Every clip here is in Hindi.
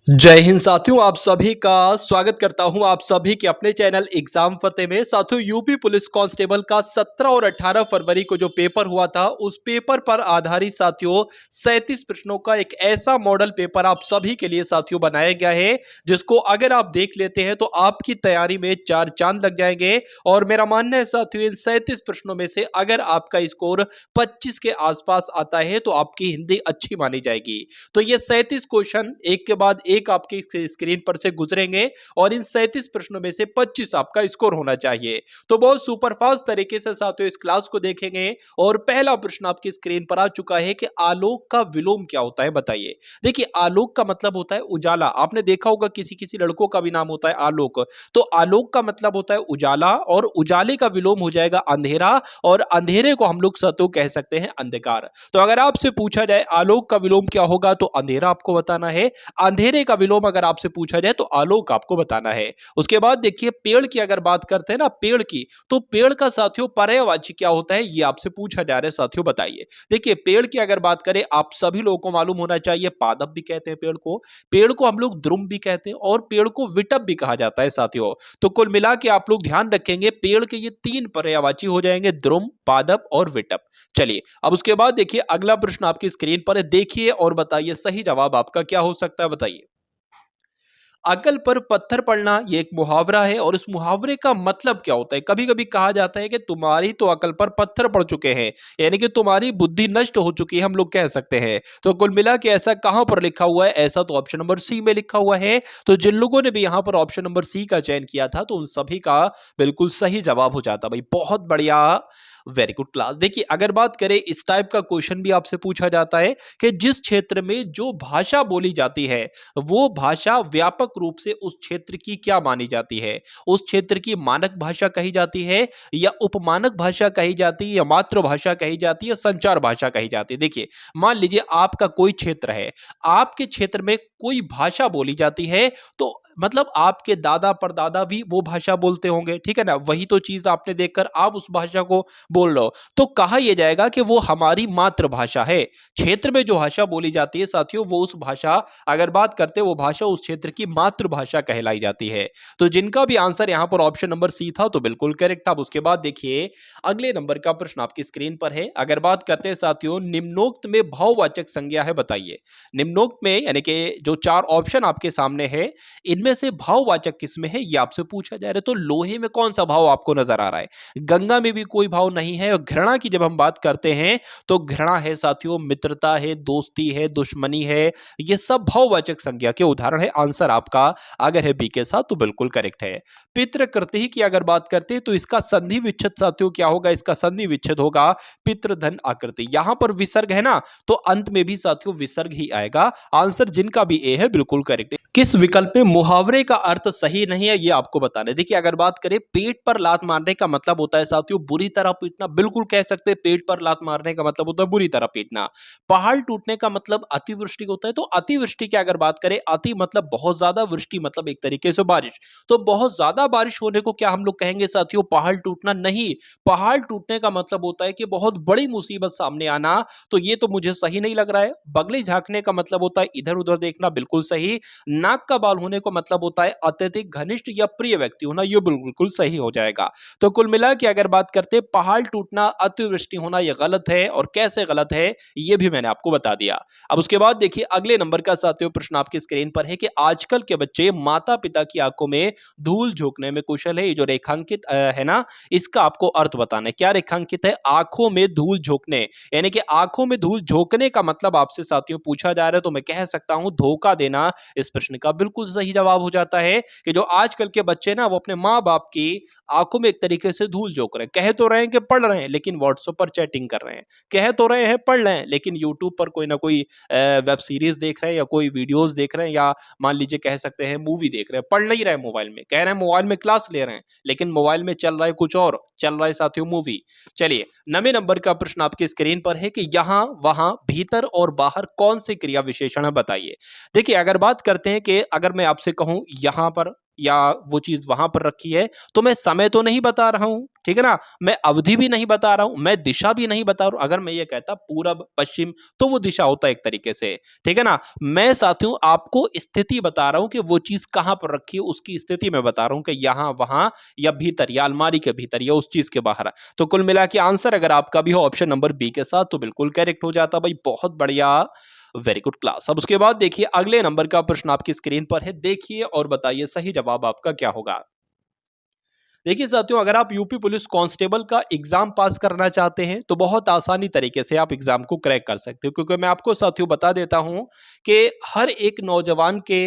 जय हिंद साथियों, आप सभी का स्वागत करता हूं आप सभी के अपने चैनल एग्जाम फतेह में। साथियों, यूपी पुलिस कांस्टेबल का 17 और 18 फरवरी को जो पेपर हुआ था, उस पेपर पर आधारित साथियों 37 प्रश्नों का एक ऐसा मॉडल पेपर आप सभी के लिए साथियों बनाया गया है, जिसको अगर आप देख लेते हैं तो आपकी तैयारी में चार चांद लग जाएंगे। और मेरा मानना है साथियों, इन 37 प्रश्नों में से अगर आपका स्कोर 25 के आसपास आता है तो आपकी हिंदी अच्छी मानी जाएगी। तो ये 37 क्वेश्चन एक के बाद एक आपकी स्क्रीन पर से गुजरेंगे और इन 37 प्रश्नों में से 25 आपका स्कोर होना चाहिए। तो बहुत सुपरफास्ट तरीके से साथियों इस क्लास को देखेंगे। और पहला प्रश्न आपकी स्क्रीन पर आ चुका है कि आलोक का विलोम क्या होता है, बताइए। देखिए, आलोक का मतलब होता है उजाला। आपने देखा होगा किसी किसी लड़कों का भी नाम होता है आलोक। तो आलोक का मतलब होता है उजाला, और उजाले का विलोम हो जाएगा अंधेरा, और अंधेरे को हम लोग साथियों कह सकते हैं अंधकार। तो अगर आपसे पूछा जाए आलोक का विलोम क्या होगा, तो अंधेरा आपको बताना है। अंधेरे का विलोम अगर आपसे पूछा जाए तो आलोक आपको बताना है। उसके बाद देखिए, पेड़ की अगर बात करते हैं ना, पेड़ की, तो पेड़ का साथियों पर्यायवाची क्या होता है, ये आपसे पूछा जा रहा है साथियों, बताइए। देखिए, पेड़ की अगर बात करें, आप सभी लोगों को मालूम होना चाहिए, पादप भी कहते हैं पेड़ को हम लोग द्रुम भी कहते हैं, और पेड़ को विटप भी कहा जाता है साथियों। तो कुल मिला के आप लोग ध्यान रखेंगे, पेड़ के ये तीन पर्यायवाची हो जाएंगे, द्रुम, पादप और विटप। चलिए, अब उसके बाद देखिए अगला प्रश्न आपकी स्क्रीन पर है, देखिए और बताइए सही जवाब आपका क्या हो सकता है, बताइए। अकल पर पत्थर पड़ना, ये एक मुहावरा है, और इस मुहावरे का मतलब क्या होता है। कभी कभी कहा जाता है कि तुम्हारी तो अकल पर पत्थर पड़ चुके हैं, यानी कि तुम्हारी बुद्धि नष्ट हो चुकी है, हम लोग कह सकते हैं। तो कुल मिला के ऐसा कहां पर लिखा हुआ है, ऐसा तो ऑप्शन नंबर सी में लिखा हुआ है। तो जिन लोगों ने भी यहां पर ऑप्शन नंबर सी का चयन किया था, तो उन सभी का बिल्कुल सही जवाब हो जाता भाई। बहुत बढ़िया, वेरी गुड क्लास। देखिए, अगर बात करें, इस टाइप का क्वेश्चन भी आपसे पूछा जाता है कि जिस क्षेत्र में जो भाषा बोली जाती है, वो भाषा व्यापक रूप से उस क्षेत्र की क्या मानी जाती है। उस क्षेत्र की मानक भाषा कही जाती है, या उपमानक भाषा कही जाती है, या मातृभाषा कही जाती है, या संचार भाषा कही जाती है। देखिए, मान लीजिए आपका कोई क्षेत्र है, आपके क्षेत्र में कोई भाषा बोली जाती है, तो मतलब आपके दादा परदादा भी वो भाषा बोलते होंगे, ठीक है ना। वही तो चीज आपने देखकर आप उस भाषा को बोल रहे हो, तो कहा यह जाएगा कि वो हमारी मातृभाषा है। क्षेत्र में जो भाषा बोली जाती है साथियों, वो उस भाषा, अगर बात करते हैं, वो भाषा उस क्षेत्र की मातृभाषा कहलाई जाती है। तो जिनका भी आंसर यहां पर ऑप्शन नंबर सी था, तो बिल्कुल करेक्ट था। अब उसके बाद देखिए, अगले नंबर का प्रश्न आपकी स्क्रीन पर है। अगर बात करते हैं साथियों, निम्नोक्त में भाववाचक संज्ञा है, बताइए। निम्नोक्त में यानी कि जो चार ऑप्शन आपके सामने है, इनमें से भाववाचक किसमें है, ये आपसे पूछा जा रहा है। तो लोहे में कौन सा भाव आपको नजर आ रहा है, गंगा में भी कोई भाव नहीं है। और घृणा की जब हम बात करते हैं, तो घृणा है साथियों, मित्रता है, दोस्ती है, दुश्मनी है, ये सब भाववाचक संज्ञा के उदाहरण है। आंसर आपका अगर है बी के साथ, तो बिल्कुल करेक्ट है। पितृकृति की अगर बात करते हैं, तो इसका संधि विच्छेद साथियों क्या होगा, इसका संधि विच्छेद होगा पितृधन आकृति। यहां पर विसर्ग है ना, तो अंत में भी साथियों विसर्ग ही आएगा। आंसर जिनका भी ए है बिल्कुल करेक्ट है। किस विकल्प में मुहावरे का अर्थ सही नहीं है, ये आपको बताना है। देखिए, अगर बात करें, पेट पर लात मारने का मतलब होता है साथियों बुरी तरह पीटना, बिल्कुल कह सकते हैं पेट पर लात मारने का मतलब होता है बुरी तरह पीटना। पहाड़ टूटने का मतलब अतिवृष्टि होता है। तो अतिवृष्टि की अगर बात करें, अति मतलब बहुत ज्यादा, वृष्टि मतलब एक तरीके से बारिश। तो बहुत ज्यादा बारिश होने को क्या हम लोग कहेंगे साथियों, पहाड़ टूटना नहीं। पहाड़ टूटने का मतलब होता है कि बहुत बड़ी मुसीबत सामने आना। तो ये तो मुझे सही नहीं लग रहा है। बगली झांकने का मतलब होता है इधर उधर देखना, बिल्कुल सही। नाक का बाल होने को मतलब होता है अत्यधिक घनिष्ठ या प्रिय व्यक्ति होना, ये बिल्कुल सही हो जाएगा। तो कुल मिला के अगर बात करते हैं, पहाड़ टूटना, अतिवृष्टि होना, यह गलत है। और कैसे गलत है, ये भी मैंने आपको बता दिया। अब उसके बाद देखिए, अगले नंबर का साथियों प्रश्न आपकी स्क्रीन पर है कि आजकल के बच्चे माता पिता की आंखों में धूल झोंकने में कुशल है। ये जो रेखांकित है ना, इसका आपको अर्थ बताना है। क्या रेखांकित है, आंखों में धूल झोंकने, यानी कि आंखों में धूल झोंकने का मतलब आपसे साथियों पूछा जा रहा है। तो मैं कह सकता हूं धोखा देना इस प्रश्न का बिल्कुल सही जवाब हो जाता है। कि जो आजकल के बच्चे ना, वो अपने माँ बाप की आंखों में एक तरीके से धूल झोंक रहे हैं। कह तो रहे हैं कि पढ़ रहे हैं, लेकिन व्हाट्सएप पर चैटिंग कर रहे हैं। कह तो रहे हैं पढ़ रहे हैं, लेकिन यूट्यूब पर कोई ना कोई वेब सीरीज देख रहे हैं, या कोई वीडियोस देख रहे हैं, या मान लीजिए कह सकते हैं मूवी देख रहे हैं। पढ़ नहीं रहे मोबाइल में, कह रहे हैं मोबाइल में क्लास ले रहे हैं, लेकिन मोबाइल में चल रहा है कुछ और, चल रहा है साथियों मूवी। चलिए, 9वें नंबर का प्रश्न आपकी स्क्रीन पर है कि यहां वहां भीतर और बाहर कौन से क्रिया विशेषण है, बताइए। देखिए, अगर बात करते हैं कि अगर मैं आपसे कहूं यहां पर, या वो चीज वहां पर रखी है, तो मैं समय तो नहीं बता रहा हूं, ठीक है ना, मैं अवधि भी नहीं बता रहा हूं, मैं दिशा भी नहीं बता रहा हूं। अगर मैं ये कहता पूरब पश्चिम तो वो दिशा होता है एक तरीके से, ठीक है ना। मैं साथियों आपको स्थिति बता रहा हूं कि वो चीज कहां पर रखी है, उसकी स्थिति मैं बता रहा हूं कि यहां वहां या भीतर या अलमारी के भीतर या उस चीज के बाहर। तो कुल मिला के आंसर अगर आपका भी हो ऑप्शन नंबर बी के साथ तो बिल्कुल करेक्ट हो जाता भाई, बहुत बढ़िया, वेरी गुड क्लास। अब उसके बाद देखिए अगले नंबर का प्रश्न आपकी स्क्रीन पर है, देखिए और बताइए सही जवाब आपका क्या होगा। देखिए साथियों, अगर आप यूपी पुलिस कांस्टेबल का एग्जाम पास करना चाहते हैं तो बहुत आसानी तरीके से आप एग्जाम को क्रैक कर सकते हो, क्योंकि मैं आपको साथियों बता देता हूं कि हर एक नौजवान के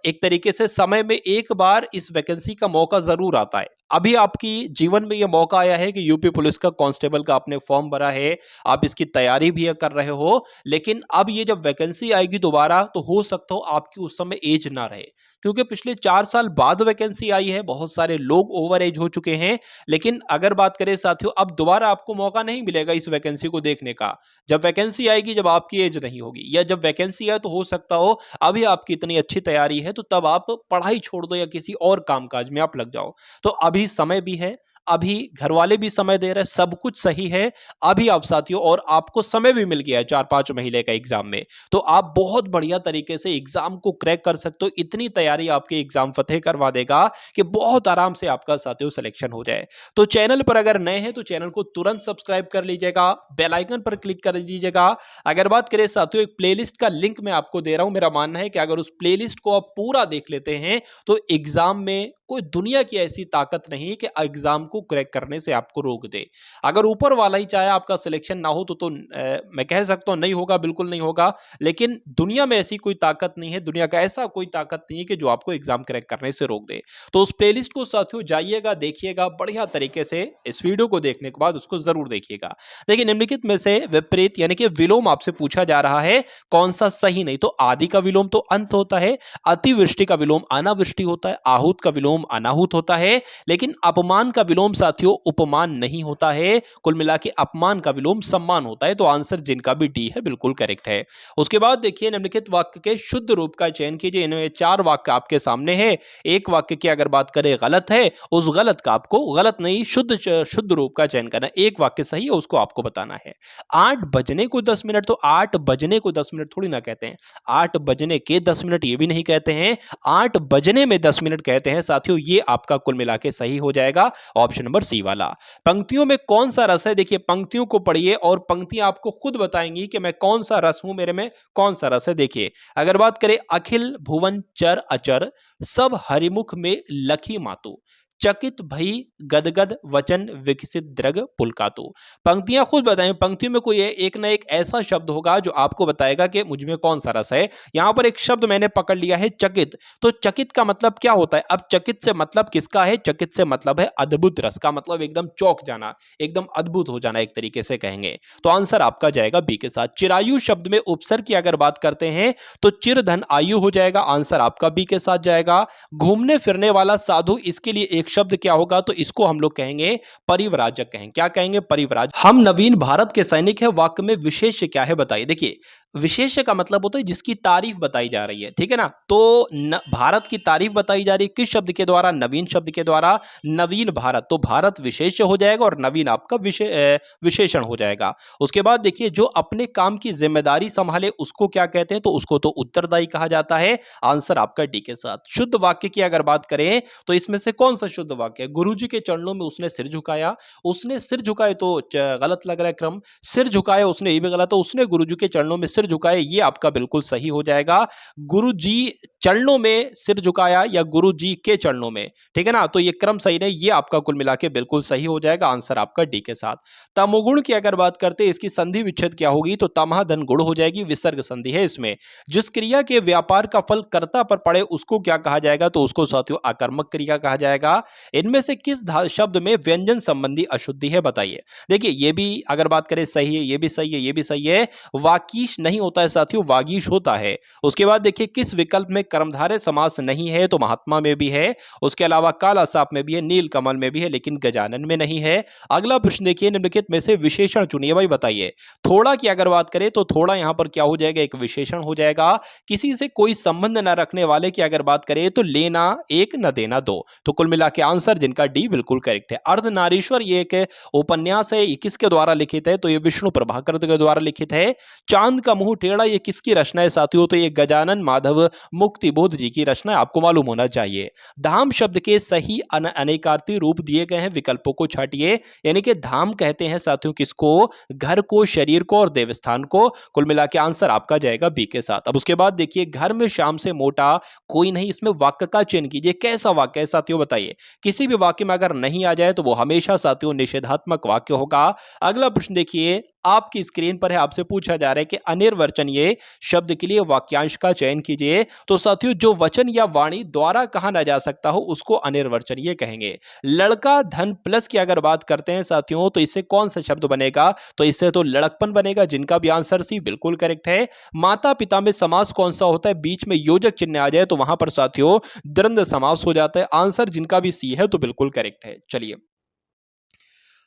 एक तरीके से समय में एक बार इस वैकेंसी का मौका जरूर आता है। अभी आपकी जीवन में यह मौका आया है कि यूपी पुलिस का कांस्टेबल का आपने फॉर्म भरा है, आप इसकी तैयारी भी कर रहे हो, लेकिन अब ये जब वैकेंसी आएगी दोबारा तो हो सकता हो आपकी उस समय एज ना रहे, क्योंकि पिछले 4 साल बाद वैकेंसी आई है, बहुत सारे लोग ओवर एज हो चुके हैं। लेकिन अगर बात करें साथियों, अब दोबारा आपको मौका नहीं मिलेगा इस वैकेंसी को देखने का। जब वैकेंसी आएगी जब आपकी एज नहीं होगी, या जब वैकेंसी आए तो हो सकता हो अभी आपकी इतनी अच्छी तैयारी है तो तब आप पढ़ाई छोड़ दो या किसी और कामकाज में आप लग जाओ। तो अभी समय भी है, अभी घर वाले भी समय दे रहे हैं, सब कुछ सही है अभी आप साथियों, और आपको समय भी मिल गया है 4-5 महीने का एग्जाम में, तो आप बहुत बढ़िया तरीके से एग्जाम को क्रैक कर सकते हो। इतनी तैयारी आपके एग्जाम फतेह करवा देगा कि बहुत आराम से आपका साथियों सिलेक्शन हो जाए। तो चैनल पर अगर नए हैं तो चैनल को तुरंत सब्सक्राइब कर लीजिएगा, बेल आइकन पर क्लिक कर लीजिएगा। अगर बात करें साथियों, एक प्लेलिस्ट का लिंक मैं आपको दे रहा हूं, मेरा मानना है कि अगर उस प्लेलिस्ट को आप पूरा देख लेते हैं तो एग्जाम में कोई दुनिया की ऐसी ताकत नहीं कि एग्जाम को क्रैक करने से आपको रोक दे। अगर ऊपर वाला ही चाहे आपका सिलेक्शन ना हो तो मैं कह सकता हूं नहीं होगा, बिल्कुल नहीं होगा, लेकिन दुनिया में ऐसी कोई ताकत नहीं है, दुनिया का ऐसा कोई ताकत नहीं है कि जो आपको एग्जाम क्रैक करने से रोक दे। तो उस प्लेलिस्ट को साथियों जाइएगा, देखिएगा बढ़िया तरीके से, इस वीडियो को देखने के बाद उसको जरूर देखिएगा। देखिए निम्नलिखित में से विपरीत यानी कि विलोम आपसे पूछा जा रहा है, कौन सा सही नहीं। तो आदि का विलोम तो अंत होता है, अतिवृष्टि का विलोम अनावृष्टि होता है, आहूत का विलोम अनाहूत होता है, लेकिन अपमान का विलोम साथियों उपमान नहीं होता है। कुल मिला के अपमान का विलोम सम्मान होता है। तो आंसर जिनका भी डी है बिल्कुल करेक्ट है। उसके बाद देखिए निम्नलिखित वाक्य के शुद्ध रूप का चयन कीजिए। इनमें 4 वाक्य आपके सामने है, एक वाक्य की अगर बात करें गलत है, उस गलत का आपको गलत नहीं शुद्ध रूप का चयन करना, एक वाक्य सही है उसको आपको बताना है। 8 बजने को 10 मिनट, तो 8 बजने को 10 मिनट थोड़ी ना कहते हैं, 8 बजने के 10 मिनट ये भी नहीं कहते हैं, 8 बजने में 10 मिनट कहते हैं साथियों। ये आपका कुल मिला के सही हो जाएगा ऑप्शन नंबर सी वाला। पंक्तियों में कौन सा रस है, देखिए पंक्तियों को पढ़िए और पंक्तियां आपको खुद बताएंगी कि मैं कौन सा रस हूं, मेरे में कौन सा रस है। देखिए अगर बात करें, अखिल भुवन चर अचर सब हरिमुख में लखी मातु, चकित भई गदगद वचन विकसित द्रग पुलकातु। पंक्तियां खुद बताएं, पंक्तियों में कोई एक ना एक ऐसा शब्द होगा जो आपको बताएगा कि मुझ में कौन सा रस है। यहां पर एक शब्द मैंने पकड़ लिया है चकित, तो चकित का मतलब क्या होता है। अब चकित से मतलब किसका है, चकित से मतलब है अद्भुत रस का, मतलब एकदम चौंक जाना, एकदम अद्भुत हो जाना एक तरीके से कहेंगे। तो आंसर आपका जाएगा बी के साथ। चिरायु शब्द में उपसर्ग की अगर बात करते हैं तो चिर धन आयु हो जाएगा, आंसर आपका बी के साथ जाएगा। घूमने फिरने वाला साधु, इसके लिए एक शब्द क्या होगा, तो इसको हम लोग कहेंगे परिव्राजक कहेंगे। क्या कहेंगे, परिव्राजक। हम नवीन भारत के सैनिक है, वाक्य में विशेष्य क्या है बताइए। देखिए विशेष्य का मतलब होता है जिसकी तारीफ बताई जा रही है, ठीक है ना। तो भारत की तारीफ बताई जा रही है किस शब्द के द्वारा, नवीन शब्द के द्वारा, नवीन भारत। तो भारत विशेष्य हो जाएगा और नवीन आपका विशेषण हो जाएगा। उसके बाद देखिए जो अपने काम की जिम्मेदारी संभाले उसको क्या कहते हैं, तो उसको तो उत्तरदायी कहा जाता है, आंसर आपका डी के साथ। शुद्ध वाक्य की अगर बात करें तो इसमें से कौन सा शुद्ध वाक्य है, गुरु जी के चरणों में उसने सिर झुकाया, उसने सिर झुकाए तो गलत लग रहा है क्रम, सिर झुकाया उसने ये भी गलत है, उसने गुरु जी के चरणों में सिर झुकाए ये आपका बिल्कुल सही हो जाएगा। गुरु जी चरणों में सिर झुकाया या गुरु जी के चरणों में, ठीक है ना, तो ये क्रम सही नहीं, ये आपका कुल मिला के बिल्कुल सही हो जाएगा, आंसर आपका डी के साथ। तमोगुण की अगर बात करते हैं इसकी संधि विच्छेद क्या होगी, तो तमह धन गुण हो जाएगी, विसर्ग संधि है इसमें। जिस क्रिया के व्यापार का फल कर्ता पर पड़े उसको क्या कहा जाएगा, तो उसको साथियों आकर्मक क्रिया कहा जाएगा। इनमें से किस शब्द में व्यंजन संबंधी अशुद्धि है बताइए। देखिए ये भी अगर बात करें सही है, ये भी सही है, ये भी सही है। वाकीश नहीं होता है साथियों, वागीश होता है। उसके बाद देखिए किस विकल्प में कर्मधारय समास नहीं है, तो महात्मा में भी है, उसके अलावा काला सांप में भी है, नील कमल में भी है, लेकिन गजानन में नहीं है। अगला प्रश्न देखिए, निम्नलिखित में से विशेषण चुनिए। भाई बताइए, थोड़ा की अगर बात करें तो थोड़ा यहां पर क्या हो जाएगा, एक विशेषण हो जाएगा। किसी से कोई संबंध न रखने वाले की अगर बात करें तो लेना एक न देना दो। तो कुल मिला के आंसर जिनका डी बिल्कुल करेक्ट है। अर्धनारीश्वर ये एक उपन्यास है, ये किसके द्वारा लिखित है, तो ये विष्णु प्रभाकर के द्वारा लिखित है। चांद का मुंह टेढ़ा ये किसकी रचना है साथियों, तो ये गजानन माधव मुक्तिबोध जी की रचना है, आपको मालूम होना चाहिए। धाम शब्द के सही अनेकार्थी रूप दिए गए हैं, विकल्पों को छाटिए। यानी कि धाम कहते हैं साथियों किसको, घर को, शरीर को और देवस्थान को। कुल मिला के आंसर आपका जाएगा बी के साथ। अब उसके बाद देखिए, घर में शाम से मोटा कोई नहीं, इसमें वाक्य का चयन कीजिए। कैसा वाक्य है साथियों बताइए। किसी भी वाक्य में अगर नहीं आ जाए तो वो हमेशा साथियों निषेधात्मक वाक्य होगा। अगला प्रश्न देखिए, आपकी स्क्रीन पर है, आपसे पूछा जा रहा है कि अनिर्वचनीय शब्द के लिए वाक्यांश का चयन कीजिए। तो साथियों जो वचन या वाणी द्वारा कहा ना जा सकता हो उसको अनिर्वचनीय कहेंगे। लड़का धन प्लस की अगर बात करते हैं साथियों तो इससे कौन सा शब्द बनेगा, तो इससे तो लड़कपन बनेगा, जिनका भी आंसर सी बिल्कुल करेक्ट है। माता पिता में समास कौन सा होता है, बीच में योजक चिन्ह आ जाए तो वहां पर साथियों द्वंद्व समास हो जाता है। आंसर जिनका भी सी है तो बिल्कुल करेक्ट है। चलिए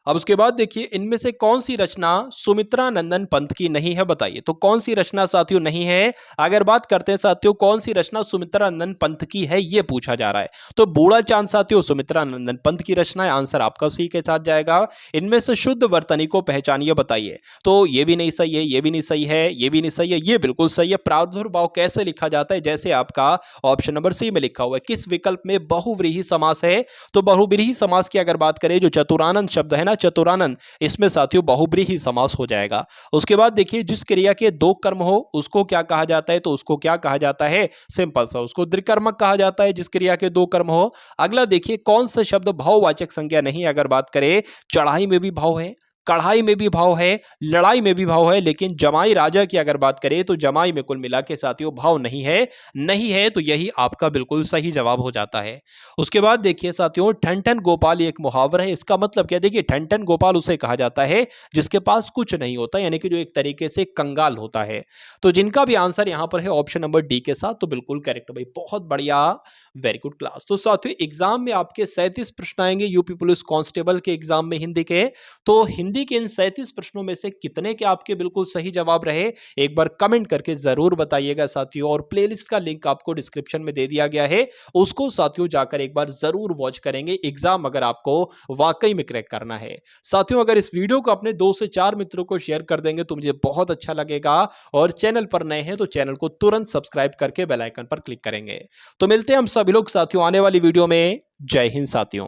अब उसके बाद देखिए, इनमें से कौन सी रचना सुमित्रा नंदन पंत की नहीं है, बताइए। तो कौन सी रचना साथियों नहीं है, अगर बात करते हैं साथियों कौन सी रचना सुमित्रा नंदन पंत की है, यह पूछा जा रहा है। तो बूढ़ा चांद साथियों सुमित्रा नंदन पंत की रचना है, आंसर आपका सी के साथ जाएगा। इनमें से शुद्ध वर्तनी को पहचानिए, बताइए। तो ये भी नहीं सही है, ये भी नहीं सही है, ये भी नहीं सही है, ये बिल्कुल सही है। प्रादुर्भाव कैसे लिखा जाता है, जैसे आपका ऑप्शन नंबर सी में लिखा हुआ है। किस विकल्प में बहुव्रीहि समास है, तो बहुव्रीहि समास की अगर बात करें, जो चतुरानंद शब्द है ना, चतुरानंद, इसमें साथियों बहुब्रीहि समास हो जाएगा। उसके बाद देखिए, जिस क्रिया के दो कर्म हो उसको क्या कहा जाता है, तो उसको क्या कहा जाता है, सिंपल सा उसको द्विकर्मक कहा जाता है, जिस क्रिया के दो कर्म हो। अगला देखिए, कौन सा शब्द भाववाचक संज्ञा नहीं, अगर बात करें चढ़ाई में भी भाव है, कढ़ाई में भी भाव है, लड़ाई में भी भाव है, लेकिन जमाई राजा की अगर बात करें तो जमाई में कुल मिला के साथियों भाव नहीं है। नहीं है तो यही आपका बिल्कुल सही जवाब हो जाता है। उसके बाद देखिए साथियों, ठन ठन गोपाल एक मुहावरा है, इसका मतलब क्या, देखिए ठन ठन गोपाल उसे कहा जाता है जिसके पास कुछ नहीं होता, यानी कि जो एक तरीके से कंगाल होता है। तो जिनका भी आंसर यहां पर है ऑप्शन नंबर डी के साथ, तो बिल्कुल करेक्ट भाई, बहुत बढ़िया, वेरी गुड क्लास। तो साथियों एग्जाम में आपके 37 प्रश्न आएंगे यूपी पुलिस कांस्टेबल के एग्जाम में हिंदी के। तो हिंदी के इन 37 प्रश्नों में से कितने के आपके बिल्कुल सही जवाब रहे, एक बार कमेंट करके जरूर बताइएगा साथियों। और प्लेलिस्ट का लिंक आपको डिस्क्रिप्शन में दे दिया गया है, उसको साथियों जाकर एक बार जरूर वॉच करेंगे, एग्जाम अगर आपको वाकई में क्रैक करना है। साथियों अगर इस वीडियो को अपने 2 से 4 मित्रों को शेयर कर देंगे तो मुझे बहुत अच्छा लगेगा। और चैनल पर नए हैं तो चैनल को तुरंत सब्सक्राइब करके बेल आइकन पर क्लिक करेंगे। तो मिलते हैं हम सभी लोग साथियों आने वाली वीडियो में। जय हिंद साथियों।